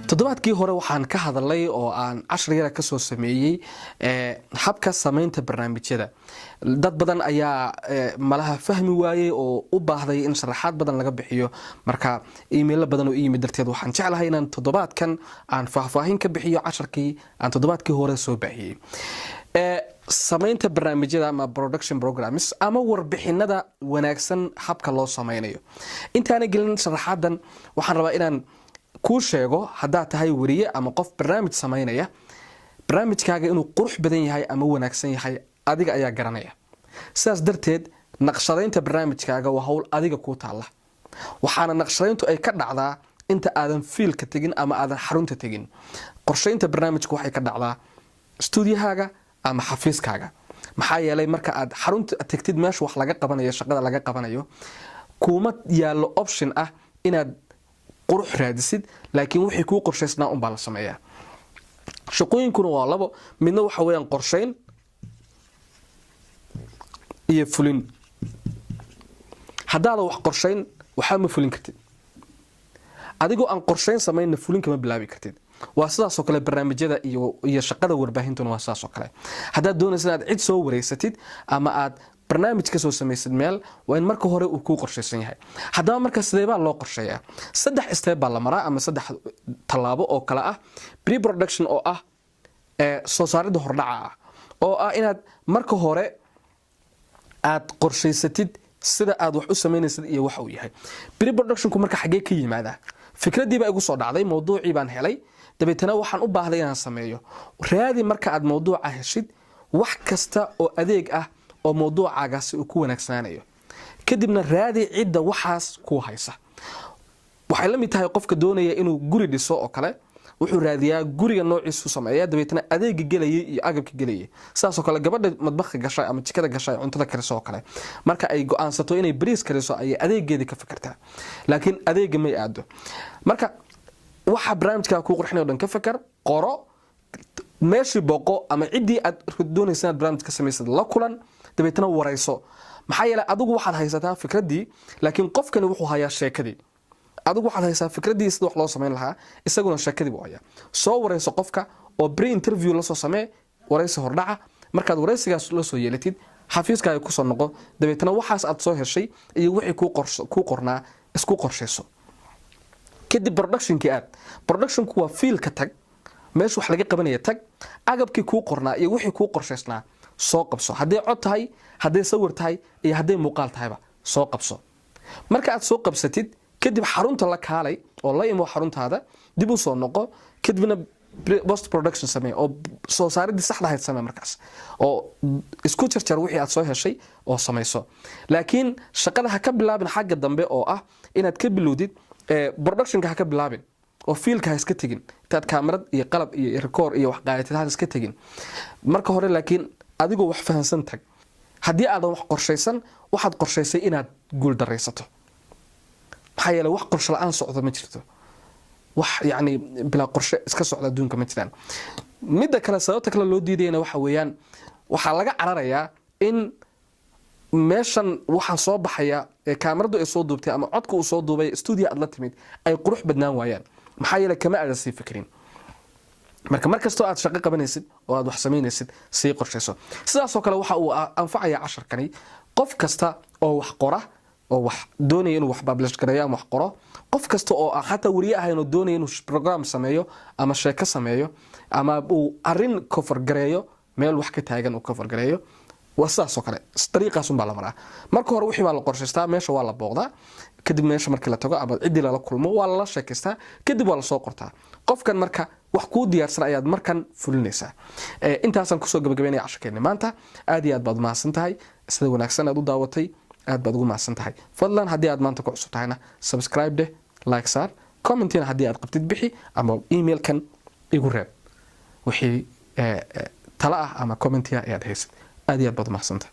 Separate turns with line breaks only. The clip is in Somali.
toddobaadkii hore waxaan ka hadalay oo aan cashar yar ka soo sameeyay habka sameynta barnaamijyada. dad badan ayaa malaha fahmi waayay oo u baahday in sharaxaad badan laga bixiyo, marka email badan oo yimid darteed waxaan jeclahay inaan toddobaadkan aan faahfaahin ka bixiyo casharkii aan toddobaadkii hore soo baahiyay. sameynta barnaamijyada ama production programs ama warbixinada wanaagsan habka loo sameynayo. intaana gelin sharaxaadan waxaan rabaa inaan ku sheego hadaa tahay wariye ama qof barnaamij sameynaya, barnaamijkaaga inuu qurux badan yahay ama wanaagsan yahay adiga ayaa garanaya. sidaas darteed naqshadeynta barnaamijkaaga waa hawl adiga ku taala. waxaana naqshadeyntu ay ka dhacdaa inta aadan fiilka tagin ama aadan xarunta tagin. qorsheynta barnaamijku waxay ka dhacdaa stuudiyahaaga ama xafiiskaaga. maxaa yeelay marka aad xarunta tagtid meesha wax laga qabanayo, shaqada laga qabanayo, kuma yaalo option ah inaad qurux raadisid, laakiin wixii ku qorsheysnaa un baa la sameeyaa. shaqooyinkuna waa labo, midna waxa weeyaan qorsheyn iyo fulin. haddaad wax qorsheyn waxa ma fulin kartid. adigoo aan qorsheyn sameeyna fulin kama bilaabi kartid. waa sidaas oo kale barnaamijyada iyo shaqada warbaahintuna waa sidaas oo kale. haddaad doonaysid inaad cid soo wareysatid ama aad barnaamij ka soo samaysid meel, waa in marka hore uu ku qorsheysan yahay. haddaba marka sidee baa loo qorsheeyaa? 3 step baa la maraa ama 3 tallaabo oo kala ah. pre-production oo ah soo saaridda hordhaca ah, oo ah inaad marka hore aad qorsheysatid sida aad wax u sameynaysid iyo waxa uu yahay. pre-productionku marka xagee ka yimaada? fikradii baa igu soo dhacday, mowduucii baan helay, dabeetana waxaan u baahday inaan sameeyo. raadi marka aad mowduuca heshid wax kasta oo adeeg ah oo mowduucaagaasi uu ku wanaagsanaanayo. kadibna raadi cidda waxaas ku haysa. waxay la mid tahay qofka doonaya inuu guri dhiso oo kale, wuxuu raadiyaa guriga noociisu sameeyaa, dabeetana adeega gelayay iyo agabka gelayay. sidaas oo kale gabadha madbaxa gashay ama jikada gashay cuntada kariso oo kale, marka ay go'aansato inay bariis kariso ay adeegeedii ka fikirtaa, laakiin adeega may aado. marka waxa barnaamijka ku qurxinay dhan ka fikir, qoro, meeshii boqo ama cidii aad doonaysan barnaamij ka sameysad la kulan, dabeetana warayso. maxaa yeelay adigu waxaad haysataa fikradii, laakiin qofkani wuxuu hayaa sheekadii. adigu waxaad haysaa fikradii sida wax loo sameyn lahaa, isaguna sheekadii buu hayaa. soo warayso qofka oo pre-interview la soo samee, waraysi hordhaca. markaad waraysigaas la soo yeelatid, xafiiskaaga ku soo noqo, dabeetana waxaas aad soo heshay iyo wixii ku qornaa isku qorsheyso. kadib productionku waa fiilka tag, meesha wax laga qabanaya tag, agabkii ku qornaa iyo wixii ku qorsheysnaa soo qabso. haday cod tahay, haday sawir tahay iyo haday muuqaal tahayba soo qabso. marka aad soo qabsatid kadib xarunta la kaalay oo la imo xaruntaada, dib u soo noqo, kadibna post production samee oo soo saaridii saxda ahayd samee markaas, oo isku jarjar wixii aad soo heshay oo samayso. laakiin shaqada ha ka bilaabin xagga dambe oo ah inaad ka bilowdid productionka ha ka bilaabin oo fiilka ha iska tegin intaad kaamirad iyo qalab iyo record iyo wax qaadatid ha iska tegin marka hore. laakiin adigoo wax fahansan tag. haddii aadan wax qorsheysan, waxaad qorsheysay inaad guul dareysato. maxaa yeelay wax qorshe la'aan socdo ma jirto. wax yani bilaa qorshe iska socda adduunka ma jiraan. midda kale sababta kale loo diidayna waxa weeyaan, waxaa laga cararayaa in meeshan waxa soo baxaya kaamiradu ay soo duubtay ama codka uu soo duubay studio aad la timid ay qurux badnaan waayaan. maxaa yeelay kama aadan sii fikrin. marka markastoo aad shaqo qabanaysid oo aad wax sameynaysid sii qorsheyso. sidaas oo kale waxa uu anfacaya casharkani qof kasta oo wax qora, oo wax doonaya inuu wax publish gareeyo ama wax qoro, qof kasta oo xataa wariye ahayn oo doonaya inuu program sameeyo ama sheeko sameeyo ama uu arin cover gareeyo, meel wax ka taagan uu cover gareeyo, waa sidaas oo kale. dariiqaas baa la maraa. marka hore wixii baa la qorsheystaa, meesha waa la booqdaa, kadib meesha markii la tago ama cidii la kulmo waa la sheekaystaa, kadib waa la soo qortaa. qofkan marka wax ku diyaarsan ayaad markan fulinaysaa. intaasan kusoo gabagabeynaya casharkeena maanta. aad iyo aad baad mahadsan tahay, sida wanaagsan aad u daawatay, aad baad ugu mahadsan tahay. fadlan haddii aad maanta ku cusub tahayna subscribe deh, like saar, commentina haddii aad qabtid bixi ama emailkan igu reeb wixii tala ah ama commentia ayaad haysid. aad iyo aad baad mahadsan tahay.